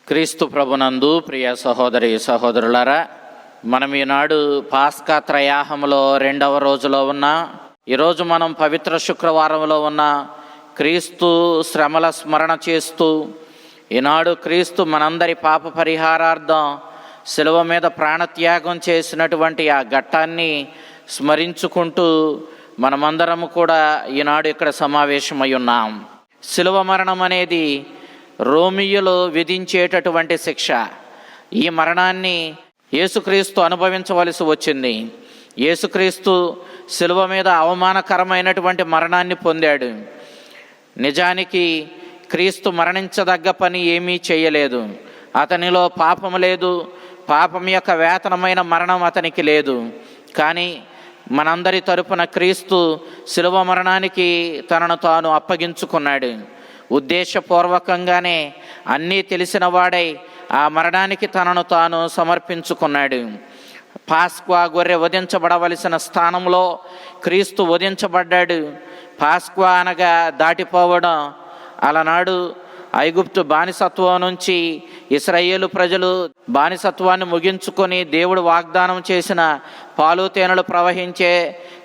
క్రీస్తు ప్రభునందు ప్రియ సహోదరి సహోదరులారా, మనం ఈనాడు పాస్కా త్రయాహంలో 2వ రోజులో ఉన్నా. ఈరోజు మనం పవిత్ర శుక్రవారంలో ఉన్న క్రీస్తు శ్రమల స్మరణ చేస్తూ, ఈనాడు క్రీస్తు మనందరి పాప పరిహారార్థం శిలువ మీద ప్రాణత్యాగం చేసినటువంటి ఆ ఘట్టాన్ని స్మరించుకుంటూ మనమందరము కూడా ఈనాడు ఇక్కడ సమావేశమై ఉన్నాం. శిలువ మరణం అనేది రోమియోలు విధించేటటువంటి శిక్ష. ఈ మరణాన్ని యేసుక్రీస్తు అనుభవించవలసి వచ్చింది. యేసుక్రీస్తు శిలువ మీద అవమానకరమైనటువంటి మరణాన్ని పొందాడు. నిజానికి క్రీస్తు మరణించదగ్గ పని ఏమీ చేయలేదు. అతనిలో పాపం లేదు, పాపం యొక్క వేతనమైన మరణం అతనికి లేదు. కానీ మనందరి తరపున క్రీస్తు శిలువ మరణానికి తనను తాను అప్పగించుకున్నాడు. ఉద్దేశపూర్వకంగానే అన్నీ తెలిసిన వాడై ఆ మరణానికి తనను తాను సమర్పించుకున్నాడు. పాస్క్వా గొర్రె వధించబడవలసిన స్థానంలో క్రీస్తు వధించబడ్డాడు. పాస్క్వా అనగా దాటిపోవడం. అలనాడు ఐగుప్తు బానిసత్వం నుంచి ఇశ్రాయేలు ప్రజలు బానిసత్వాన్ని ముగించుకొని దేవుడు వాగ్దానం చేసిన పాలు తేనెలు ప్రవహించే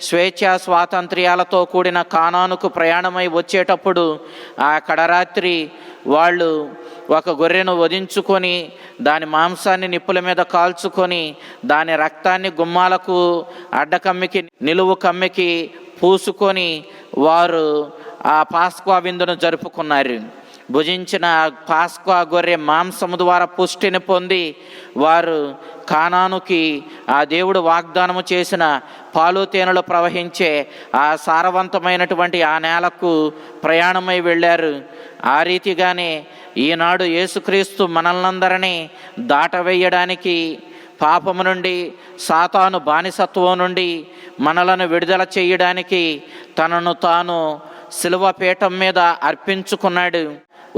స్వేచ్ఛా స్వాతంత్ర్యాలతో కూడిన కానానుకు ప్రయాణమై వచ్చేటప్పుడు ఆ కడరాత్రి వాళ్ళు ఒక గొర్రెను వధించుకొని దాని మాంసాన్ని నిప్పుల మీద కాల్చుకొని దాని రక్తాన్ని గుమ్మాలకు అడ్డకమ్మికి నిలువు కమ్మికి పూసుకొని వారు ఆ పాస్క్వా విందును జరుపుకున్నారు. భుజించిన పాస్క్వా గొర్రె మాంసము ద్వారా పుష్టిని పొంది వారు కానానుకి, ఆ దేవుడు వాగ్దానము చేసిన పాలు తేనెలు ప్రవహించే ఆ సారవంతమైనటువంటి ఆ నేలకు ప్రయాణమై వెళ్ళారు. ఆ రీతిగానే ఈనాడు యేసుక్రీస్తు మనల్నందరినీ దాటవేయడానికి, పాపము నుండి సాతాను బానిసత్వం నుండి మనలను విడుదల చేయడానికి తనను తాను శిలువ పీఠం మీద అర్పించుకున్నాడు.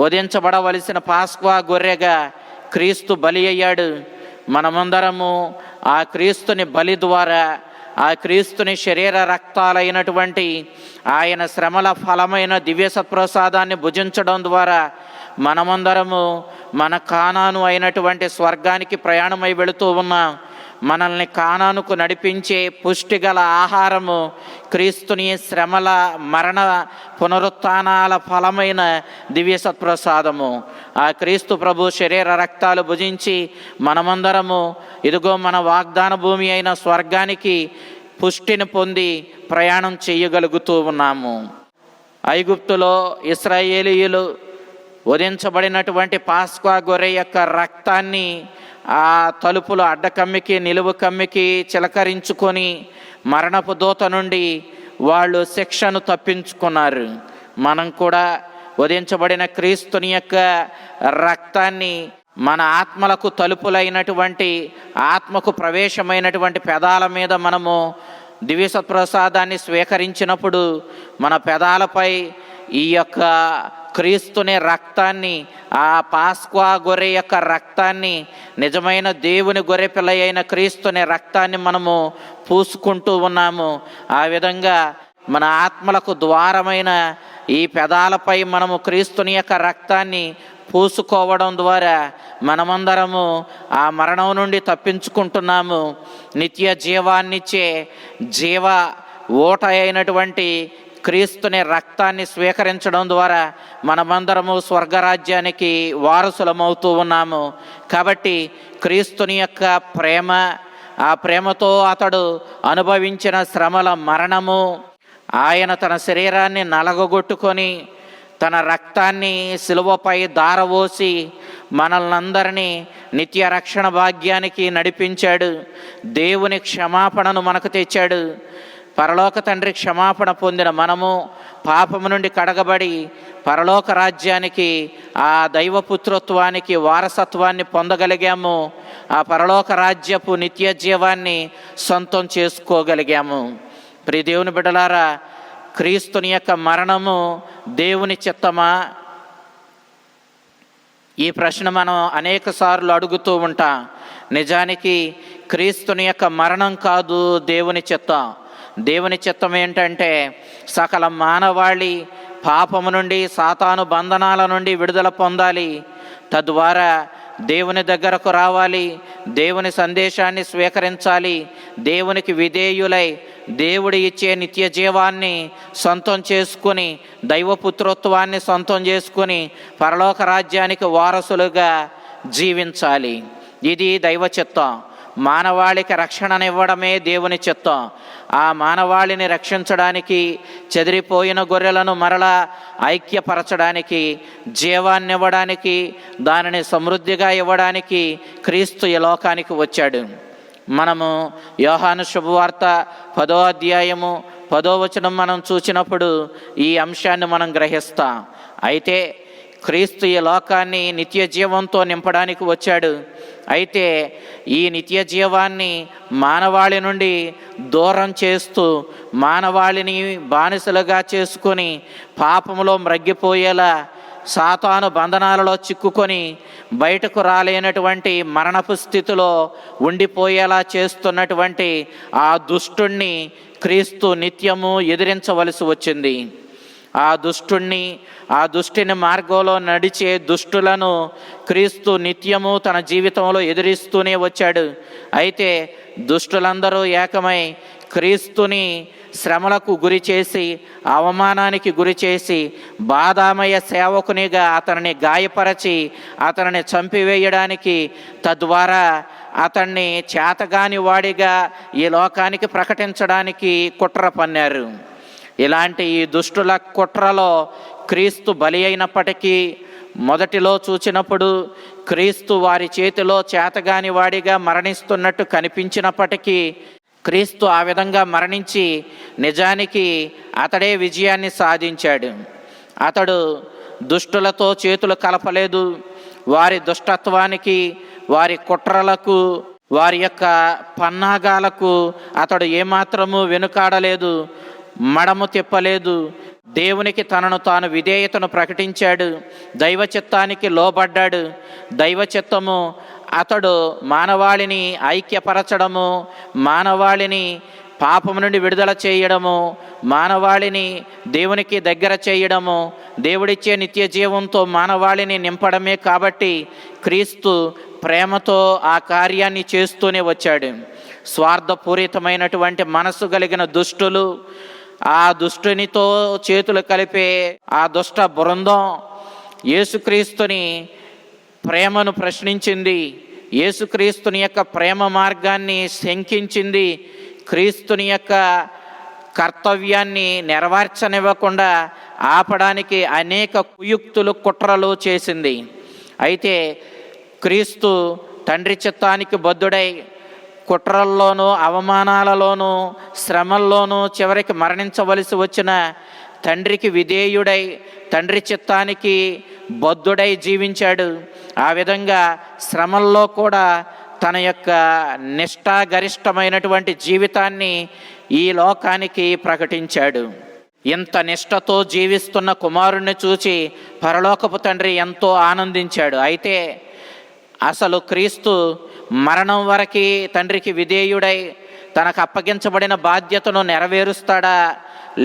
వధించబడవలసిన పాస్క్వా గొర్రెగా క్రీస్తు బలి అయ్యాడు. మనమందరము ఆ క్రీస్తుని బలి ద్వారా, ఆ క్రీస్తుని శరీర రక్తాలైనటువంటి ఆయన శ్రమల ఫలమైన దివ్య సత్ప్రసాదాన్ని భుజించడం ద్వారా మనమందరము మన కానాను అయినటువంటి స్వర్గానికి ప్రయాణమై వెళుతూ ఉన్నాం. మనల్ని కానానుకు నడిపించే పుష్టిగల ఆహారము క్రీస్తుని శ్రమల మరణ పునరుత్థానాల ఫలమైన దివ్య సత్ప్రసాదము. ఆ క్రీస్తు ప్రభు శరీర రక్తాలు భుజించి మనమందరము ఇదిగో మన వాగ్దాన భూమి అయిన స్వర్గానికి పుష్టిని పొంది ప్రయాణం చేయగలుగుతూ ఉన్నాము. ఐగుప్తులో ఇశ్రాయేలీయులు వధించబడినటువంటి పాస్క్వా గొర్రె యొక్క రక్తాన్ని ఆ తలుపులు అడ్డకమ్మికి నిలువు కమ్మికి చిలకరించుకొని మరణపు దూత నుండి వాళ్ళు శిక్షను తప్పించుకున్నారు. మనం కూడా వధించబడిన క్రీస్తుని యొక్క రక్తాన్ని మన ఆత్మలకు తలుపులైనటువంటి, ఆత్మకు ప్రవేశమైనటువంటి పెదాల మీద మనము దివ్య సత్ప్రసాదాన్ని స్వీకరించినప్పుడు మన పెదాలపై ఈ యొక్క క్రీస్తుని రక్తాన్ని, ఆ పాస్క్వా గొర్రె యొక్క రక్తాన్ని, నిజమైన దేవుని గొర్రె పిల్ల అయిన క్రీస్తుని రక్తాన్ని మనము పూసుకుంటూ ఉన్నాము. ఆ విధంగా మన ఆత్మలకు ద్వారమైన ఈ పెదాలపై మనము క్రీస్తుని యొక్క రక్తాన్ని పూసుకోవడం ద్వారా మనమందరము ఆ మరణం నుండి తప్పించుకుంటున్నాము. నిత్య జీవాన్నిచ్చే జీవ ఓట అయినటువంటి క్రీస్తుని రక్తాన్ని స్వీకరించడం ద్వారా మనమందరము స్వర్గరాజ్యానికి వారసులమవుతూ ఉన్నాము. కాబట్టి క్రీస్తుని యొక్క ప్రేమ, ఆ ప్రేమతో అతడు అనుభవించిన శ్రమల మరణము, ఆయన తన శరీరాన్ని నలగొట్టుకొని తన రక్తాన్ని శిలువపై దారవోసి మనల్నందరినీ నిత్య రక్షణ భాగ్యానికి నడిపించాడు. దేవుని క్షమాపణను మనకు తెచ్చాడు. పరలోక తండ్రి క్షమాపణ పొందిన మనము పాపము నుండి కడగబడి పరలోక రాజ్యానికి, ఆ దైవపుత్రత్వానికి వారసత్వాన్ని పొందగలిగాము. ఆ పరలోక రాజ్యపు నిత్య జీవాన్ని సొంతం చేసుకోగలిగాము. ప్రియ దేవుని బిడ్డలారా, క్రీస్తుని యొక్క మరణము దేవుని చిత్తమా? ఈ ప్రశ్న మనం అనేక సార్లు అడుగుతూ ఉంటాం. నిజానికి క్రీస్తుని యొక్క మరణం కాదు దేవుని చిత్తం. దేవుని చిత్తం ఏంటంటే సకల మానవాళి పాపము నుండి, సాతాను బంధనాల నుండి విడుదల పొందాలి. తద్వారా దేవుని దగ్గరకు రావాలి, దేవుని సందేశాన్ని స్వీకరించాలి, దేవునికి విధేయులై దేవుడు ఇచ్చే నిత్య జీవాన్ని సొంతం చేసుకుని, దైవపుత్రత్వాన్ని సొంతం చేసుకుని పరలోక రాజ్యానికి వారసులుగా జీవించాలి. ఇది దైవ చిత్తం. మానవాళికి రక్షణనివ్వడమే దేవుని చిత్తం. ఆ మానవాళిని రక్షించడానికి, చెదిరిపోయిన గొర్రెలను మరలా ఐక్యపరచడానికి, జీవాన్నివ్వడానికి, దానిని సమృద్ధిగా ఇవ్వడానికి క్రీస్తు ఈ లోకానికి వచ్చాడు. మనము యోహాను శుభవార్త 10వ అధ్యాయము 10వ వచనం మనం చూసినప్పుడు ఈ అంశాన్ని మనం గ్రహిస్తాం. అయితే క్రీస్తు ఈ లోకాన్ని నిత్య జీవంతో నింపడానికి వచ్చాడు. అయితే ఈ నిత్య జీవాన్ని మానవాళి నుండి దూరం చేస్తూ, మానవాళిని బానిసలుగా చేసుకొని పాపములో మ్రగ్గిపోయేలా, సాతాను బంధనాలలో చిక్కుకొని బయటకు రాలేనటువంటి మరణపు స్థితిలో ఉండిపోయేలా చేస్తున్నటువంటి ఆ దుష్టుణ్ణి క్రీస్తు నిత్యము ఎదిరించవలసి వచ్చింది. ఆ దుష్టిని మార్గంలో నడిచే దుష్టులను క్రీస్తు నిత్యము తన జీవితంలో ఎదిరిస్తూనే వచ్చాడు. అయితే దుష్టులందరూ ఏకమై క్రీస్తుని శ్రమలకు గురి చేసి, అవమానానికి గురి చేసి, బాధామయ సేవకునిగా అతనిని గాయపరచి అతనిని చంపివేయడానికి, తద్వారా అతన్ని చేతగాని వాడిగా ఈ లోకానికి ప్రకటించడానికి కుట్ర పన్నారు. ఇలాంటి ఈ దుష్టుల కుట్రలో క్రీస్తు బలి అయినప్పటికీ, మొదటిలో చూచినప్పుడు క్రీస్తు వారి చేతిలో చేతగాని వాడిగా మరణిస్తున్నట్టు కనిపించినప్పటికీ, క్రీస్తు ఆ విధంగా మరణించి నిజానికి అతడే విజయాన్ని సాధించాడు. అతడు దుష్టులతో చేతులు కలపలేదు. వారి దుష్టత్వానికి, వారి కుట్రలకు, వారి యొక్క పన్నాగాలకు అతడు ఏమాత్రము వెనుకాడలేదు, మడము తిప్పలేదు. దేవునికి తనను తాను విధేయతను ప్రకటించాడు. దైవ చిత్తానికి లోబడ్డాడు. దైవ చిత్తము అతడు మానవాళిని ఐక్యపరచడము, మానవాళిని పాపము నుండి విడుదల చేయడము, మానవాళిని దేవునికి దగ్గర చేయడము, దేవుడిచ్చే నిత్య జీవంతో మానవాళిని నింపడమే. కాబట్టి క్రీస్తు ప్రేమతో ఆ కార్యాన్ని చేస్తూనే వచ్చాడు. స్వార్థపూరితమైనటువంటి మనసు కలిగిన దుష్టులు, ఆ దుష్టునితో చేతులు కలిపే ఆ దుష్ట బృందం యేసుక్రీస్తుని ప్రేమను ప్రశ్నించింది. యేసుక్రీస్తుని యొక్క ప్రేమ మార్గాన్ని శంకించింది. క్రీస్తుని యొక్క కర్తవ్యాన్ని నెరవేర్చనివ్వకుండా ఆపడానికి అనేక కుయుక్తులు, కుట్రలు చేసింది. అయితే క్రీస్తు తండ్రి చిత్తానికి బద్ధుడై కుట్రల్లోనూ, అవమానాలలోనూ, శ్రమల్లోనూ చివరికి మరణించవలసి వచ్చిన తండ్రికి విధేయుడై, తండ్రి చిత్తానికి బద్ధుడై జీవించాడు. ఆ విధంగా శ్రమల్లో కూడా తన యొక్క నిష్ఠాగరిష్టమైనటువంటి జీవితాన్ని ఈ లోకానికి ప్రకటించాడు. ఇంత నిష్ఠతో జీవిస్తున్న కుమారుణ్ణి చూచి పరలోకపు తండ్రి ఎంతో ఆనందించాడు. అయితే అసలు క్రీస్తు మరణం వరకు తండ్రికి విధేయుడై తనకు అప్పగించబడిన బాధ్యతను నెరవేరుస్తాడా,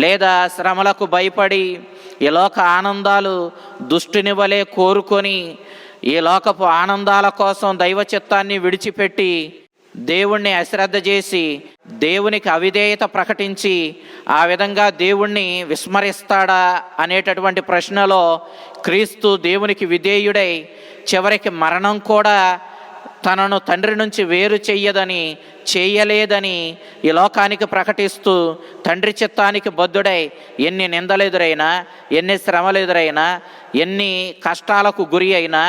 లేదా శ్రమలకు భయపడి ఈ లోక ఆనందాలు దుష్టుని వలె కోరుకొని ఈ లోకపు ఆనందాల కోసం దైవ చిత్తాన్ని విడిచిపెట్టి దేవుణ్ణి అశ్రద్ధ చేసి దేవునికి అవిధేయత ప్రకటించి ఆ విధంగా దేవుణ్ణి విస్మరిస్తాడా అనేటటువంటి ప్రశ్నలో క్రీస్తు దేవునికి విధేయుడై చివరికి మరణం కూడా తనను తండ్రి నుంచి వేరు చేయలేదని ఈ లోకానికి ప్రకటిస్తూ తండ్రి చిత్తానికి బద్ధుడై ఎన్ని నిందలు ఎదురైనా, ఎన్ని శ్రమలు ఎదురైనా, ఎన్ని కష్టాలకు గురి అయినా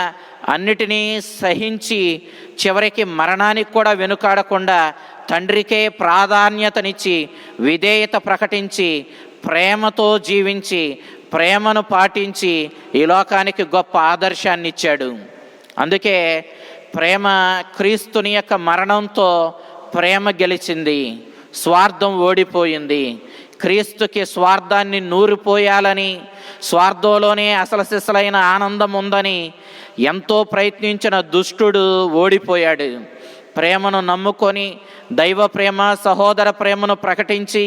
అన్నిటినీ సహించి చివరికి మరణానికి కూడా వెనుకాడకుండా తండ్రికే ప్రాధాన్యతనిచ్చి విధేయత ప్రకటించి ప్రేమతో జీవించి ప్రేమను పాటించి ఈ లోకానికి గొప్ప ఆదర్శాన్ని ఇచ్చాడు. అందుకే ప్రేమ, క్రీస్తుని యొక్క మరణంతో ప్రేమ గెలిచింది, స్వార్థం ఓడిపోయింది. క్రీస్తుకి స్వార్థాన్ని నూరిపోయాలని, స్వార్థంలోనే అసలు సిసలైన ఆనందం ఉందని ఎంతో ప్రయత్నించిన దుష్టుడు ఓడిపోయాడు. ప్రేమను నమ్ముకొని దైవ ప్రేమ, సహోదర ప్రేమను ప్రకటించి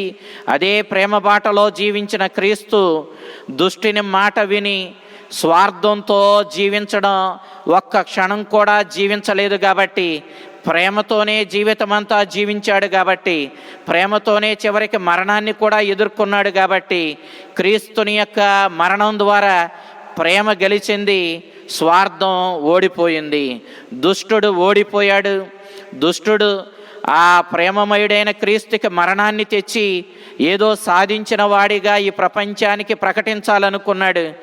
అదే ప్రేమ బాటలో జీవించిన క్రీస్తు దుష్టుని మాట విని స్వార్థంతో జీవించడం, ఒక్క క్షణం కూడా జీవించలేదు కాబట్టి, ప్రేమతోనే జీవితమంతా జీవించాడు కాబట్టి, ప్రేమతోనే చివరికి మరణాన్ని కూడా ఎదుర్కొన్నాడు కాబట్టి, క్రీస్తుని యొక్క మరణం ద్వారా ప్రేమ గెలిచింది, స్వార్థం ఓడిపోయింది. దుష్టుడు ఓడిపోయాడు. దుష్టుడు ఆ ప్రేమమయుడైన క్రీస్తుకి మరణాన్ని తెచ్చి ఏదో సాధించిన వాడిగా ఈ ప్రపంచానికి ప్రకటించాలనుకున్నాడు.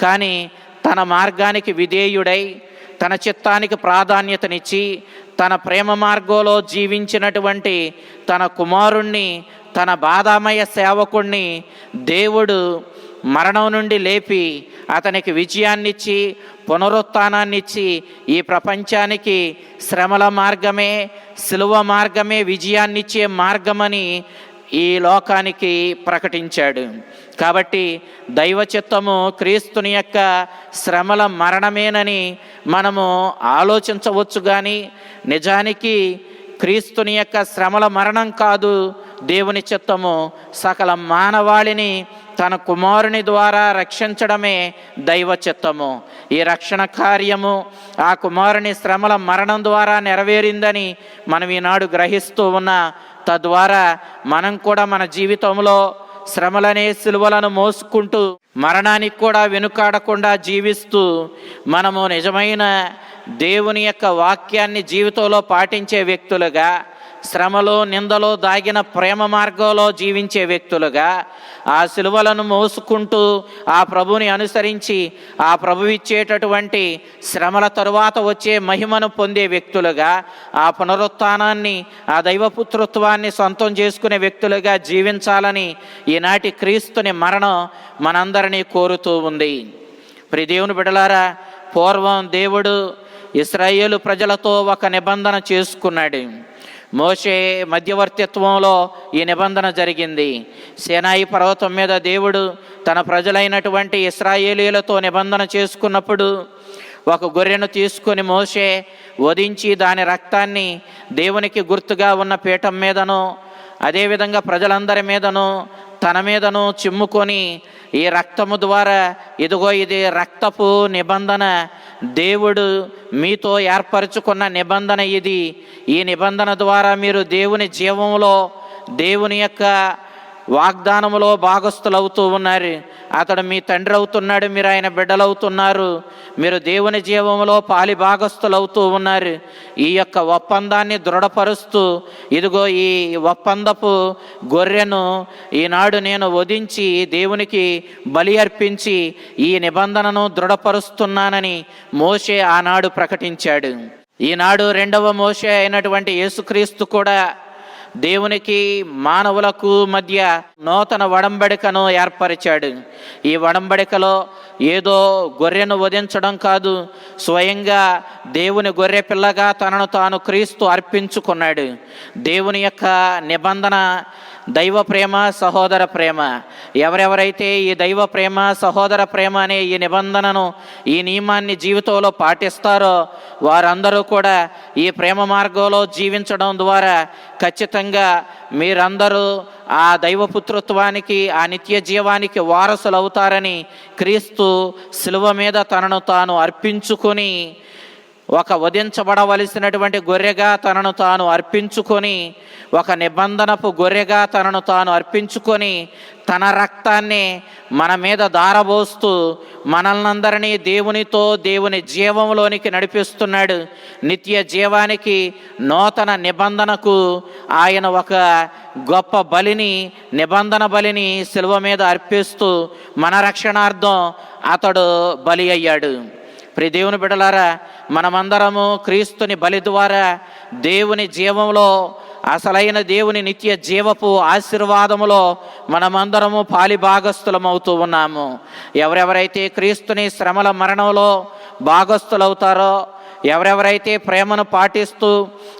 కానీ తన మార్గానికి విధేయుడై, తన చిత్తానికి ప్రాధాన్యతనిచ్చి, తన ప్రేమ మార్గంలో జీవించినటువంటి తన కుమారుణ్ణి, తన బాధామయ సేవకుణ్ణి దేవుడు మరణం నుండి లేపి అతనికి విజయాన్నిచ్చి, పునరుత్థానాన్నిచ్చి, ఈ ప్రపంచానికి శ్రమల మార్గమే, సిలువ మార్గమే విజయాన్నిచ్చే మార్గమని ఈ లోకానికి ప్రకటించాడు. కాబట్టి దైవ చిత్తము క్రీస్తుని యొక్క శ్రమల మరణమేనని మనము ఆలోచించవచ్చు. కానీ నిజానికి క్రీస్తుని యొక్క శ్రమల మరణం కాదు దేవుని చిత్తము. సకల మానవాళిని తన కుమారుని ద్వారా రక్షించడమే దైవ చిత్తము. ఈ రక్షణ కార్యము ఆ కుమారుని శ్రమల మరణం ద్వారా నెరవేరిందని మనం ఈనాడు గ్రహిస్తూ ఉన్నా, తద్వారా మనం కూడా మన జీవితంలో శ్రమలనే సిలువలను మోసుకుంటూ మరణానికి కూడా వెనుకాడకుండా జీవిస్తూ మనము నిజమైన దేవుని యొక్క వాక్యాన్ని జీవితంలో పాటించే వ్యక్తులుగా, శ్రమలో నిందలో దాగిన ప్రేమ మార్గంలో జీవించే వ్యక్తులుగా, ఆ సిలువలను మోసుకుంటూ ఆ ప్రభుని అనుసరించి ఆ ప్రభు ఇచ్చేటటువంటి శ్రమల తరువాత వచ్చే మహిమను పొందే వ్యక్తులుగా, ఆ పునరుత్థానాన్ని, ఆ దైవపుత్రత్వాన్ని సొంతం చేసుకునే వ్యక్తులుగా జీవించాలని ఈనాటి క్రీస్తుని మరణం మనందరినీ కోరుతూ ఉంది. ప్రియ దేవుని బిడ్డలారా, పూర్వం దేవుడు ఇశ్రాయేలు ప్రజలతో ఒక నిబంధన చేసుకున్నాడు. మోషే మధ్యవర్తిత్వంలో ఈ నిబంధన జరిగింది. సీనాయి పర్వతం మీద దేవుడు తన ప్రజలైనటువంటి ఇశ్రాయేలీలతో నిబంధన చేసుకున్నప్పుడు ఒక గొర్రెను తీసుకొని మోషే వధించి దాని రక్తాన్ని దేవునికి గుర్తుగా ఉన్న పీఠం మీదను, అదేవిధంగా ప్రజలందరి మీదను, తన మీదను చిమ్ముకొని, ఈ రక్తము ద్వారా, ఇదిగో ఇది రక్తపు నిబంధన, దేవుడు మీతో ఏర్పరచుకున్న నిబంధన ఇది. ఈ నిబంధన ద్వారా మీరు దేవుని జీవంలో, దేవుని యొక్క వాగ్దానములో భాగస్థులవుతూ ఉన్నారు. అతడు మీ తండ్రి అవుతున్నాడు, మీరు ఆయన బిడ్డలవుతున్నారు, మీరు దేవుని జీవంలో పాలి భాగస్థులవుతూ ఉన్నారు. ఈ యొక్క ఒప్పందాన్ని దృఢపరుస్తూ, ఇదిగో ఈ ఒప్పందపు గొర్రెను ఈనాడు నేను వధించి దేవునికి బలి అర్పించి ఈ నిబంధనను దృఢపరుస్తున్నానని మోషే ఆనాడు ప్రకటించాడు. ఈనాడు రెండవ మోషే అయినటువంటి యేసుక్రీస్తు కూడా దేవునికి మానవులకు మధ్య నూతన ఒడంబడికను ఏర్పరిచాడు. ఈ ఒడంబడికలో ఏదో గొర్రెను వధించడం కాదు, స్వయంగా దేవుని గొర్రె పిల్లగా తనను తాను క్రీస్తు అర్పించుకున్నాడు. దేవుని యొక్క నిబంధన దైవ ప్రేమ, సహోదర ప్రేమ. ఎవరెవరైతే ఈ దైవ ప్రేమ, సహోదర ప్రేమ అనే ఈ నిబంధనను, ఈ నియమాన్ని జీవితంలో పాటిస్తారో వారందరూ కూడా ఈ ప్రేమ మార్గంలో జీవించడం ద్వారా ఖచ్చితంగా మీరందరూ ఆ దైవపుత్రత్వానికి, ఆ నిత్య జీవానికి వారసులు అవుతారని క్రీస్తు శిలువ మీద తనను తాను అర్పించుకొని, ఒక వధించబడవలసినటువంటి గొర్రెగా తనను తాను అర్పించుకొని, ఒక నిబంధనపు గొర్రెగా తనను తాను అర్పించుకొని, తన రక్తాన్ని మన మీద దారబోస్తూ మనల్నందరినీ దేవునితో, దేవుని జీవంలోనికి నడిపిస్తున్నాడు. నిత్య జీవానికి, నూతన నిబంధనకు ఆయన ఒక గొప్ప బలిని, నిబంధన బలిని శిలువ మీద అర్పిస్తూ మన రక్షణార్థం అతడు బలి అయ్యాడు. ప్రియ దేవుని బిడ్డలారా, మనమందరము క్రీస్తుని బలి ద్వారా దేవుని జీవంలో, అసలైన దేవుని నిత్య జీవపు ఆశీర్వాదములో మనమందరము పాలి భాగస్థులమవుతూ ఉన్నాము. ఎవరెవరైతే క్రీస్తుని శ్రమల మరణంలో భాగస్థులవుతారో, ఎవరెవరైతే ప్రేమను పాటిస్తూ,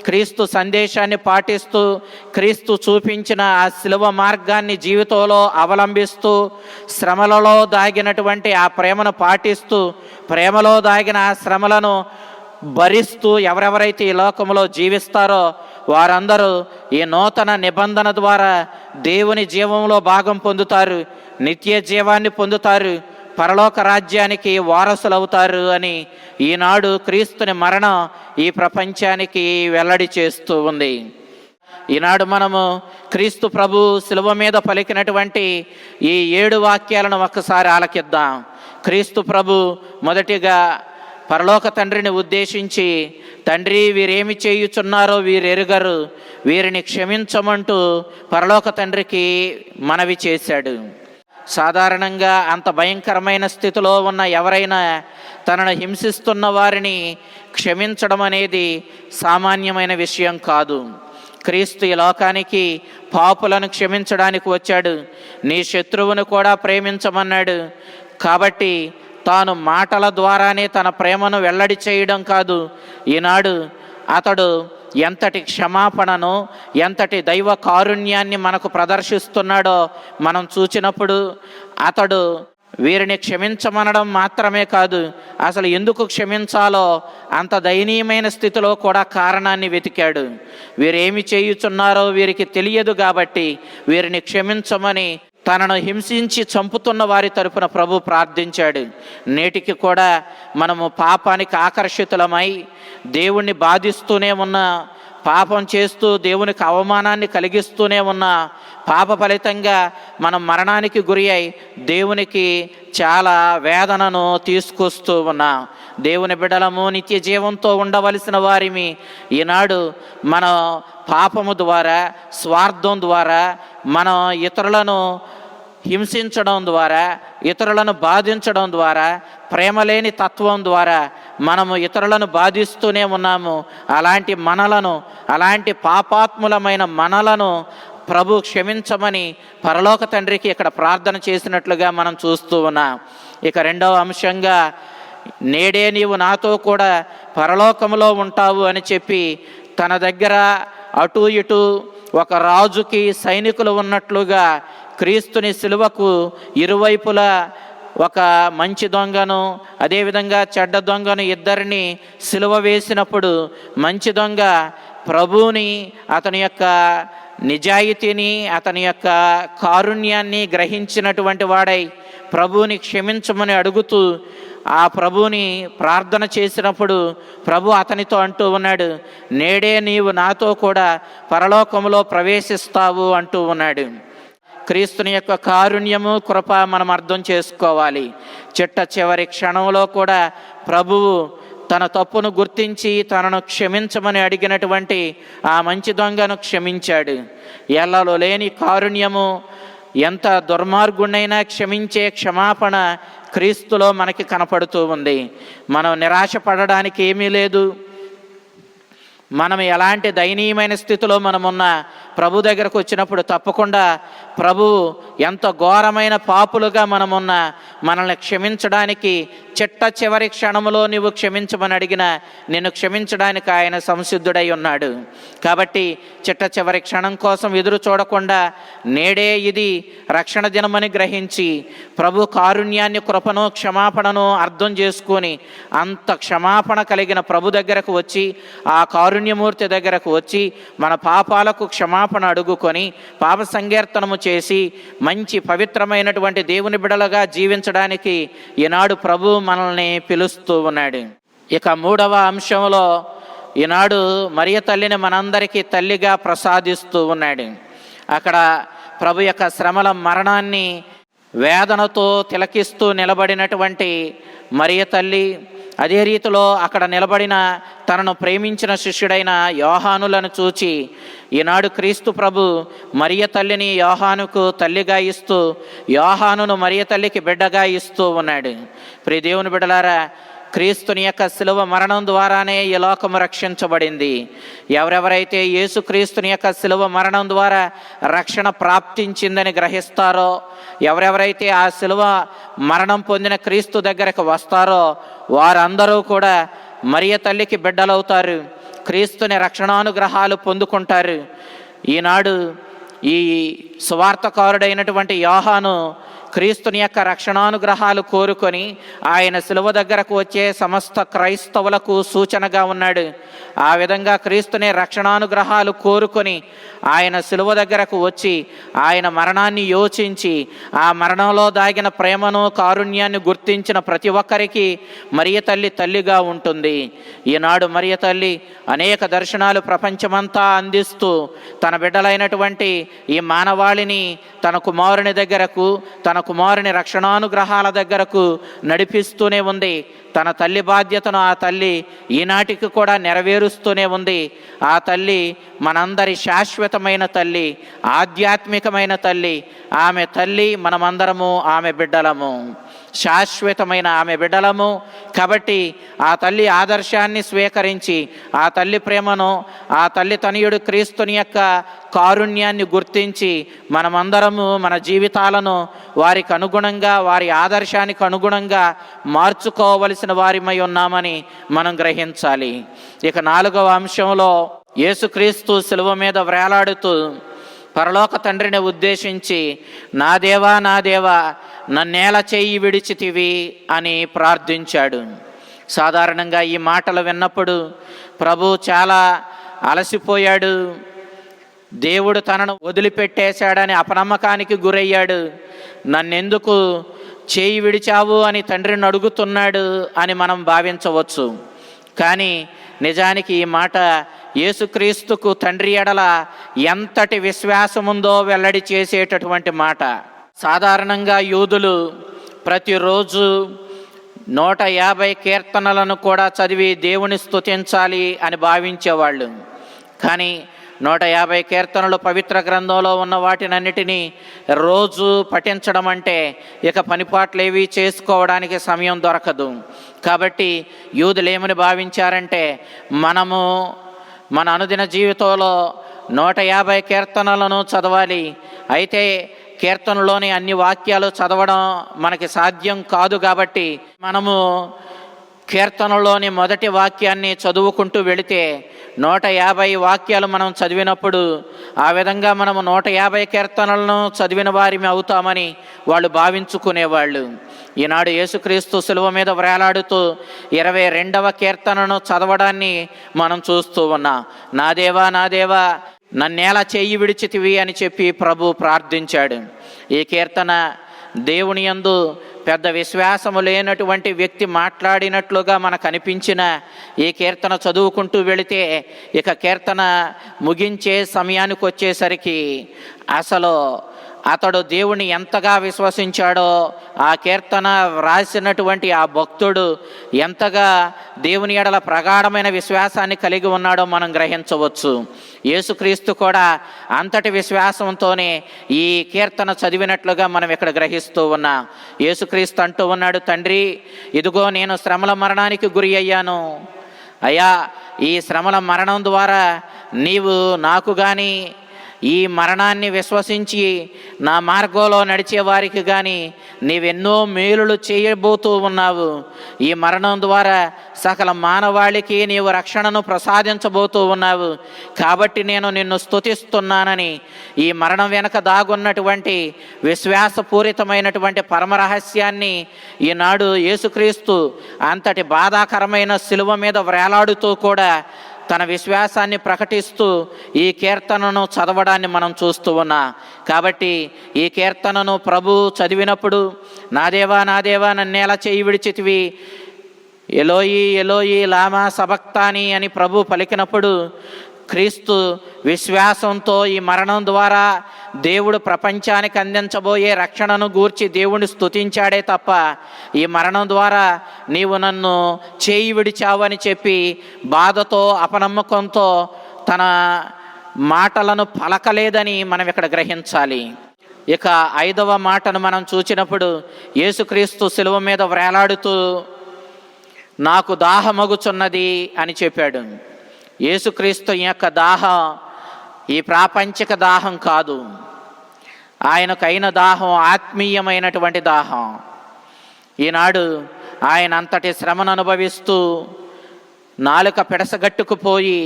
క్రీస్తు సందేశాన్ని పాటిస్తూ, క్రీస్తు చూపించిన ఆ శిలువ మార్గాన్ని జీవితంలో అవలంబిస్తూ, శ్రమలలో దాగినటువంటి ఆ ప్రేమను పాటిస్తూ, ప్రేమలో దాగిన ఆ శ్రమలను భరిస్తూ ఎవరెవరైతే ఈ లోకంలో జీవిస్తారో వారందరూ ఈ నూతన నిబంధన ద్వారా దేవుని జీవంలో భాగం పొందుతారు, నిత్య జీవాన్ని పొందుతారు, పరలోక రాజ్యానికి వారసులవుతారు అని ఈనాడు క్రీస్తుని మరణం ఈ ప్రపంచానికి వెల్లడి చేస్తూ ఉంది. ఈనాడు మనము క్రీస్తు ప్రభు శిలువ మీద పలికినటువంటి ఈ 7 వాక్యాలను ఒక్కసారి ఆలకిద్దాం. క్రీస్తు ప్రభు మొదటిగా పరలోక తండ్రిని ఉద్దేశించి, తండ్రి వీరేమి చేయుచున్నారో వీరెరుగరు, వీరిని క్షమించమంటూ పరలోక తండ్రికి మనవి చేశాడు. సాధారణంగా అంత భయంకరమైన స్థితిలో ఉన్న ఎవరైనా తనను హింసిస్తున్న వారిని క్షమించడం అనేది సామాన్యమైన విషయం కాదు. క్రీస్తు ఈ లోకానికి పాపులను క్షమించడానికి వచ్చాడు. నీ శత్రువును కూడా ప్రేమించమన్నాడు. కాబట్టి తాను మాటల ద్వారానే తన ప్రేమను వెల్లడి చేయడం కాదు, ఈనాడు అతడు ఎంతటి క్షమాపణను, ఎంతటి దైవ కారుణ్యాన్ని మనకు ప్రదర్శిస్తున్నాడో మనం చూచినప్పుడు అతడు వీరిని క్షమించమనడం మాత్రమే కాదు, అసలు ఎందుకు క్షమించాలో అంత దయనీయమైన స్థితిలో కూడా కారణాన్ని వెతికాడు. వీరేమి చేయుచున్నారో వీరికి తెలియదు కాబట్టి వీరిని క్షమించమని తనను హింసించి చంపుతున్న వారి తరపున ప్రభు ప్రార్థించాడు. నేటికి కూడా మనము పాపానికి ఆకర్షితులమై దేవుణ్ణి బాధిస్తూనే ఉన్న, పాపం చేస్తూ దేవునికి అవమానాన్ని కలిగిస్తూనే ఉన్న, పాప ఫలితంగా మనం మరణానికి గురి అయి దేవునికి చాలా వేదనను తీసుకొస్తూ ఉన్నాం. దేవుని బిడ్డలము నిత్య జీవంతో ఉండవలసిన వారిమి ఈనాడు మన పాపము ద్వారా, స్వార్థం ద్వారా, మనం ఇతరులను హింసించడం ద్వారా, ఇతరులను బాధించడం ద్వారా, ప్రేమలేని తత్వం ద్వారా మనము ఇతరులను బాధిస్తూనే ఉన్నాము. అలాంటి మనలను, అలాంటి పాపాత్ములమైన మనలను ప్రభు క్షమించమని పరలోక తండ్రికి ఇక్కడ ప్రార్థన చేసినట్లుగా మనం చూస్తూ ఉన్నాం. ఇక రెండవ అంశంగా, నేడే నీవు నాతో కూడా పరలోకములో ఉంటావు అని చెప్పి తన దగ్గర అటు ఇటు ఒక రాజుకి సైనికులు ఉన్నట్లుగా క్రీస్తుని సిలువకు ఇరువైపులా ఒక మంచి దొంగను, అదేవిధంగా చెడ్డ దొంగను ఇద్దరిని సిలువ వేసినప్పుడు మంచి దొంగ ప్రభువుని, అతని యొక్క నిజాయితీని, అతని యొక్క కారుణ్యాన్ని గ్రహించినటువంటి వాడై ప్రభువుని క్షమించమని అడుగుతూ ఆ ప్రభువుని ప్రార్థన చేసినప్పుడు ప్రభు అతనితో అంటూ ఉన్నాడు, నేడే నీవు నాతో కూడా పరలోకములో ప్రవేశిస్తావు అంటూ ఉన్నాడు. క్రీస్తుని యొక్క కారుణ్యము, కృప మనం అర్థం చేసుకోవాలి. చిట్ట చివరి క్షణంలో కూడా ప్రభువు తన తప్పును గుర్తించి తనను క్షమించమని అడిగినటువంటి ఆ మంచి దొంగను క్షమించాడు. ఎల్లలో లేని కారుణ్యము, ఎంత దుర్మార్గుణ్ణైనా క్షమించే క్షమాపణ క్రీస్తులో మనకి కనపడుతూ ఉంది. మనం నిరాశపడడానికి ఏమీ లేదు. మనం ఎలాంటి దయనీయమైన స్థితిలో మనమున్నా ప్రభు దగ్గరకు వచ్చినప్పుడు తప్పకుండా ప్రభువు ఎంత ఘోరమైన పాపులుగా మనమున్నా మనల్ని క్షమించడానికి చిట్ట చివరి క్షణములో నువ్వు క్షమించమని అడిగిన నిన్ను క్షమించడానికి ఆయన సంసిద్ధుడై ఉన్నాడు. కాబట్టి చిట్ట చివరి క్షణం కోసం ఎదురు చూడకుండా నేడే ఇది రక్షణ దినమని గ్రహించి ప్రభు కారుణ్యాన్ని, కృపను, క్షమాపణను అర్థం చేసుకొని అంత క్షమాపణ కలిగిన ప్రభు దగ్గరకు వచ్చి, ఆ కారుణ్యమూర్తి దగ్గరకు వచ్చి మన పాపాలకు క్షమాపణ అడుగుకొని పాప సంకీర్తనము చేసి మంచి పవిత్రమైనటువంటి దేవుని బిడలుగా జీవించడానికి ఈనాడు ప్రభు మనల్ని పిలుస్తూ ఉన్నాడు. ఇక మూడవ అంశంలో ఈనాడు మరియ తల్లిని మనందరికీ తల్లిగా ప్రసాదిస్తూ ఉన్నాడు. అక్కడ ప్రభు యొక్క శ్రమల మరణాన్ని వేదనతో తిలకిస్తూ నిలబడినటువంటి మరియ తల్లి, అదే రీతిలో అక్కడ నిలబడిన తనను ప్రేమించిన శిష్యుడైన యోహానులను చూచి ఈనాడు క్రీస్తు ప్రభు మరియ తల్లిని యోహానుకు తల్లిగా ఇస్తూ, యోహానును మరియ తల్లికి బిడ్డగా ఇస్తూ ఉన్నాడు. ప్రియ దేవుని బిడ్డలారా, క్రీస్తుని యొక్క శిలువ మరణం ద్వారానే ఈ లోకము రక్షించబడింది. ఎవరెవరైతే యేసుక్రీస్తుని యొక్క శిలువ మరణం ద్వారా రక్షణ ప్రాప్తించిందని గ్రహిస్తారో, ఎవరెవరైతే ఆ శిలువ మరణం పొందిన క్రీస్తు దగ్గరకు వస్తారో వారందరూ కూడా మరియ తల్లికి బిడ్డలవుతారు, క్రీస్తుని రక్షణానుగ్రహాలు పొందుకుంటారు. ఈనాడు ఈ సువార్తకారుడైనటువంటి యోహాను క్రీస్తుని యొక్క రక్షణానుగ్రహాలు కోరుకొని ఆయన శిలువ దగ్గరకు వచ్చే సమస్త క్రైస్తవులకు సూచనగా ఉన్నాడు. ఆ విధంగా క్రీస్తుని రక్షణానుగ్రహాలు కోరుకొని ఆయన శిలువ దగ్గరకు వచ్చి ఆయన మరణాన్ని యోచించి ఆ మరణంలో దాగిన ప్రేమను కారుణ్యాన్ని గుర్తించిన ప్రతి ఒక్కరికి మరియ తల్లి తల్లిగా ఉంటుంది. ఈనాడు మరియ తల్లి అనేక దర్శనాలు ప్రపంచమంతా అందిస్తూ తన బిడ్డలైనటువంటి ఈ మానవాళిని తన కుమారుని దగ్గరకు, తన కుమారుని రక్షణానుగ్రహాల దగ్గరకు నడిపిస్తూనే ఉంది. తన తల్లి బాధ్యతను ఆ తల్లి ఈనాటికి కూడా నెరవేరుస్తూనే ఉంది. ఆ తల్లి మనందరి శాశ్వతమైన తల్లి, ఆధ్యాత్మికమైన తల్లి. ఆమె తల్లి, మనమందరము ఆమె బిడ్డలము, శాశ్వతమైన ఆమె బిడ్డలము. కాబట్టి ఆ తల్లి ఆదర్శాన్ని స్వీకరించి ఆ తల్లి ప్రేమను, ఆ తల్లి తనయుడు క్రీస్తుని యొక్క కారుణ్యాన్ని గుర్తించి మనమందరము మన జీవితాలను వారికి అనుగుణంగా, వారి ఆదర్శానికి అనుగుణంగా మార్చుకోవలసిన వారిమై ఉన్నామని మనం గ్రహించాలి. ఇక 4వ అంశంలో యేసుక్రీస్తు శిలువ మీద వ్రేలాడుతూ పరలోక తండ్రిని ఉద్దేశించి నా దేవా నా దేవా నన్నేల చేయి విడిచితివి అని ప్రార్థించాడు. సాధారణంగా ఈ మాటలు విన్నప్పుడు ప్రభు చాలా అలసిపోయాడు, దేవుడు తనను వదిలిపెట్టేశాడని అపనమ్మకానికి గురయ్యాడు. నన్నెందుకు చేయి విడిచావు అని తండ్రిని అడుగుతున్నాడు అని మనం భావించవచ్చు. కానీ నిజానికి ఈ మాట యేసుక్రీస్తుకు తండ్రి ఎడల ఎంతటి విశ్వాసముందో వెల్లడి చేసేటటువంటి మాట. సాధారణంగా యూదులు ప్రతిరోజు 150 కీర్తనలను కూడా చదివి దేవుని స్తుతించాలి అని భావించేవాళ్ళు. కానీ 150 కీర్తనలు పవిత్ర గ్రంథంలో ఉన్న వాటినన్నిటినీ రోజు పఠించడం అంటే ఇక పనిపాట్లేవి చేసుకోవడానికి సమయం దొరకదు. కాబట్టి యూదులు ఏమని భావించారంటే మనము మన అనుదిన జీవితంలో 150 కీర్తనలను చదవాలి. అయితే కీర్తనలోని అన్ని వాక్యాలు చదవడం మనకి సాధ్యం కాదు. కాబట్టి మనము కీర్తనలోని మొదటి వాక్యాన్ని చదువుకుంటూ వెళితే 150 వాక్యాలు మనం చదివినప్పుడు ఆ విధంగా మనము 150 కీర్తనలను చదివిన వారిని అవుతామని వాళ్ళు భావించుకునేవాళ్ళు. ఈనాడు యేసుక్రీస్తు శిలువ మీద వ్రేలాడుతూ 22వ కీర్తనను చదవడాన్ని మనం చూస్తూ ఉన్నాం. నా దేవా నా దేవా నన్నేలా చేయి విడిచితివి అని చెప్పి ప్రభు ప్రార్థించాడు. ఈ కీర్తన దేవుని యందు పెద్ద విశ్వాసము లేనటువంటి వ్యక్తి మాట్లాడినట్లుగా మనకు అనిపించిన ఈ కీర్తన చదువుకుంటూ వెళితే ఇక కీర్తన ముగించే సమయానికి వచ్చేసరికి అసలు అతడు దేవుని ఎంతగా విశ్వసించాడో, ఆ కీర్తన రాసినటువంటి ఆ భక్తుడు ఎంతగా దేవుని ఎడల ప్రగాఢమైన విశ్వాసాన్ని కలిగి ఉన్నాడో మనం గ్రహించవచ్చు. యేసుక్రీస్తు కూడా అంతటి విశ్వాసంతోనే ఈ కీర్తన చదివినట్లుగా మనం ఇక్కడ గ్రహిస్తూ ఉన్నాం. యేసుక్రీస్తు అంటూ ఉన్నాడు, తండ్రి ఇదిగో నేను శ్రమల మరణానికి గురి అయ్యాను. అయ్యా, ఈ శ్రమల మరణం ద్వారా నీవు నాకు కానీ ఈ మరణాన్ని విశ్వసించి నా మార్గంలో నడిచే వారికి కానీ నీవెన్నో మేలులు చేయబోతూ ఉన్నావు. ఈ మరణం ద్వారా సకల మానవాళికి నీవు రక్షణను ప్రసాదించబోతూ ఉన్నావు. కాబట్టి నేను నిన్ను స్తుతిస్తున్నానని ఈ మరణం వెనక దాగున్నటువంటి విశ్వాసపూరితమైనటువంటి పరమరహస్యాన్ని ఈనాడు యేసుక్రీస్తు అంతటి బాధాకరమైన శిలువ మీద వ్రేలాడుతూ కూడా తన విశ్వాసాన్ని ప్రకటిస్తూ ఈ కీర్తనను చదవడాన్ని మనం చూస్తూ ఉన్నాం. కాబట్టి ఈ కీర్తనను ప్రభు చదివినప్పుడు నా దేవా నా దేవా నన్నేలా చేయి విడిచితివి, ఎలోయి ఎలోయి లామా సబక్తాని అని ప్రభు పలికినప్పుడు క్రీస్తు విశ్వాసంతో ఈ మరణం ద్వారా దేవుడు ప్రపంచానికి అందించబోయే రక్షణను గూర్చి దేవుని స్తుతించాడే తప్ప ఈ మరణం ద్వారా నీవు నన్ను చేయి విడిచావు అని చెప్పి బాధతో అపనమ్మకంతో తన మాటలను పలకలేదని మనం ఇక్కడ గ్రహించాలి. ఇక 5వ మాటను మనం చూచినప్పుడు యేసుక్రీస్తు శిలువ మీద వ్రేలాడుతూ నాకు దాహమగుచున్నది అని చెప్పాడు. యేసుక్రీస్తు యొక్క దాహం ఈ ప్రాపంచిక దాహం కాదు, ఆయనకైన దాహం ఆత్మీయమైనటువంటి దాహం. ఈనాడు ఆయన అంతటి శ్రమను అనుభవిస్తూ నాలుక పిడసగట్టుకుపోయి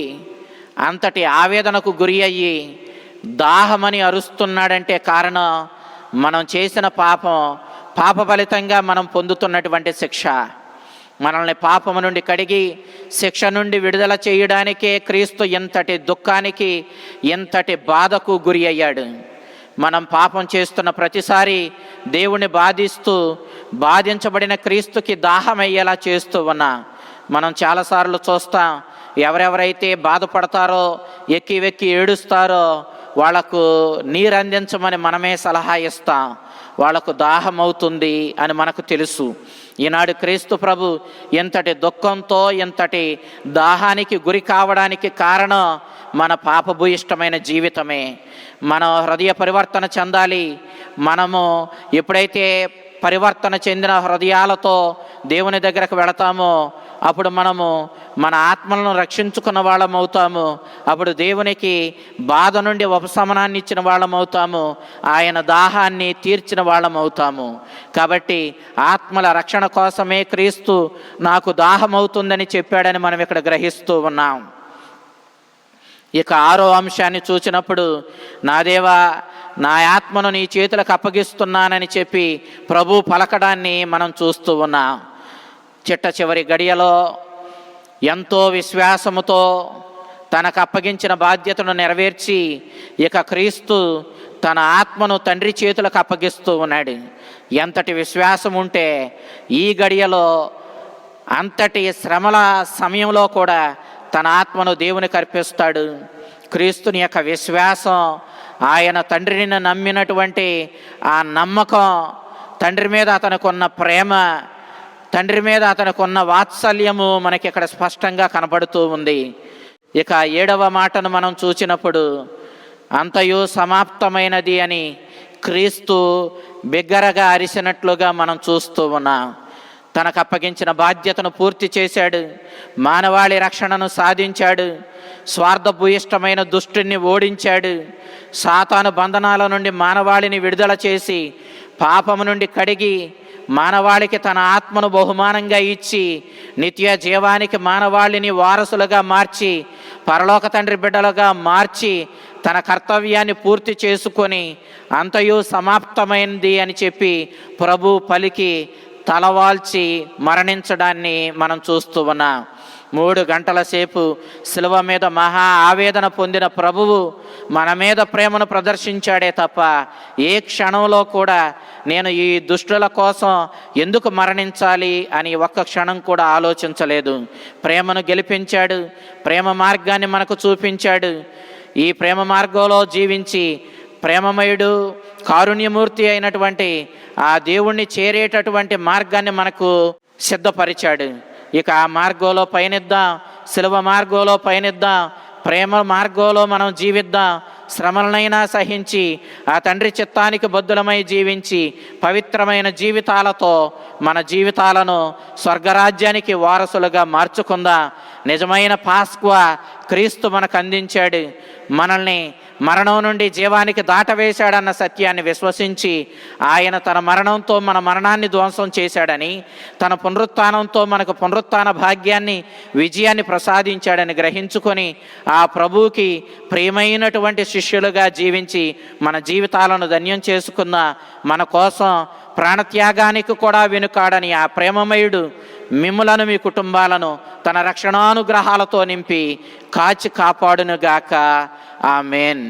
అంతటి ఆవేదనకు గురి అయ్యి దాహమని అరుస్తున్నాడంటే కారణం మనం చేసిన పాప ఫలితంగా మనం పొందుతున్నటువంటి శిక్ష. మనల్ని పాపము నుండి కడిగి శిక్ష నుండి విడుదల చేయడానికే క్రీస్తు ఎంతటి దుఃఖానికి, ఎంతటి బాధకు గురి అయ్యాడు. మనం పాపం చేస్తున్న ప్రతిసారి దేవుణ్ణి బాధించబడిన క్రీస్తుకి దాహం అయ్యేలా చేస్తూ ఉన్నా. మనం చాలాసార్లు చూస్తాం, ఎవరెవరైతే బాధపడతారో, ఎక్కి వెక్కి ఏడుస్తారో వాళ్లకు నీరు అందించమని మనమే సలహా ఇస్తాం. వాళ్లకు దాహం అవుతుంది అని మనకు తెలుసు. ఈనాడు క్రీస్తు ప్రభు ఎంతటి దుఃఖంతో, ఎంతటి దాహానికి గురి కావడానికి కారణం మన పాపభూయిష్టమైన జీవితమే. మన హృదయ పరివర్తన చెందాలి. మనము ఎప్పుడైతే పరివర్తన చెందిన హృదయాలతో దేవుని దగ్గరకు వెళతామో అప్పుడు మనము మన ఆత్మలను రక్షించుకున్న వాళ్ళం అవుతాము. అప్పుడు దేవునికి బాధ నుండి ఉపశమనాన్ని ఇచ్చిన వాళ్ళం అవుతాము. ఆయన దాహాన్ని తీర్చిన వాళ్ళం అవుతాము. కాబట్టి ఆత్మల రక్షణ కోసమే క్రీస్తు నాకు దాహం అవుతుందని చెప్పాడని మనం ఇక్కడ గ్రహిస్తూ ఉన్నాం. ఇక 6వ అంశాన్ని చూసినప్పుడు, నా దేవా, నా ఆత్మను నీ చేతులకు అప్పగిస్తున్నానని చెప్పి ప్రభు పలకడాన్ని మనం చూస్తూ ఉన్నాం. చిట్ట చివరి గడియలో ఎంతో విశ్వాసముతో తనకు అప్పగించిన బాధ్యతను నెరవేర్చి ఇక క్రీస్తు తన ఆత్మను తండ్రి చేతులకు అప్పగిస్తూ ఉన్నాడు. ఎంతటి విశ్వాసం ఉంటే ఈ గడియలో అంతటి శ్రమల సమయంలో కూడా తన ఆత్మను దేవునికి అర్పిస్తాడు. క్రీస్తుని యొక్క విశ్వాసం, ఆయన తండ్రిని నమ్మినటువంటి ఆ నమ్మకం, తండ్రి మీద అతనుకున్న ప్రేమ, తండ్రి మీద అతనుకున్న వాత్సల్యము మనకి ఇక్కడ స్పష్టంగా కనబడుతూ ఉంది. ఇక 7వ మాటను మనం చూసినప్పుడు, అంతయు సమాప్తమైనది అని క్రీస్తు బిగ్గరగా అరిసినట్లుగా మనం చూస్తూ ఉన్నాం. తనకు అప్పగించిన బాధ్యతను పూర్తి చేశాడు. మానవాళి రక్షణను సాధించాడు. స్వార్థభూయిష్టమైన దుష్టుని ఓడించాడు. సాతాను బంధనాల నుండి మానవాళిని విడుదల చేసి పాపము నుండి కడిగి మానవాళికి తన ఆత్మను బహుమానంగా ఇచ్చి నిత్య జీవానికి మానవాళిని వారసులుగా మార్చి పరలోక తండ్రి బిడ్డలుగా మార్చి తన కర్తవ్యాన్ని పూర్తి చేసుకొని అంతయు సమాప్తమైంది అని చెప్పి ప్రభు పలికి తలవాల్చి మరణించడాన్ని మనం చూస్తూ ఉన్నాం. 3 గంటల సేపు శిలువ మీద మహా ఆవేదన పొందిన ప్రభువు మన మీద ప్రేమను ప్రదర్శించాడే తప్ప ఏ క్షణంలో కూడా నేను ఈ దుష్టుల కోసం ఎందుకు మరణించాలి అని ఒక్క క్షణం కూడా ఆలోచించలేదు. ప్రేమను గెలిపించాడు. ప్రేమ మార్గాన్ని మనకు చూపించాడు. ఈ ప్రేమ మార్గంలో జీవించి ప్రేమమయుడు, కారుణ్యమూర్తి అయినటువంటి ఆ దేవుణ్ణి చేరేటటువంటి మార్గాన్ని మనకు సిద్ధపరిచాడు. ఇక ఆ మార్గంలో పయనిద్దాం, శిలువ మార్గంలో పయనిద్దాం, ప్రేమ మార్గంలో మనం జీవిద్దాం. శ్రమలనైనా సహించి ఆ తండ్రి చిత్తానికి బద్ధులమై జీవించి పవిత్రమైన జీవితాలతో మన జీవితాలను స్వర్గరాజ్యానికి వారసులుగా మార్చుకుందాం. నిజమైన పాస్క్వా క్రీస్తు మనకు అందించాడు. మనల్ని మరణం నుండి జీవానికి దాటవేశాడన్న సత్యాన్ని విశ్వసించి ఆయన తన మరణంతో మన మరణాన్ని ధ్వంసం చేశాడని, తన పునరుత్థానంతో మనకు పునరుత్థాన భాగ్యాన్ని, విజయాన్ని ప్రసాదించాడని గ్రహించుకొని ఆ ప్రభువుకి ప్రియమైనటువంటి శిష్యులుగా జీవించి మన జీవితాలను ధన్యం చేసుకున్న, మన కోసం ప్రాణత్యాగానికి కూడా వెనుకాడని ఆ ప్రేమమయుడు మిమ్ములను, మీ కుటుంబాలను తన రక్షణానుగ్రహాలతో నింపి కాచి కాపాడునుగాక. ఆమేన్.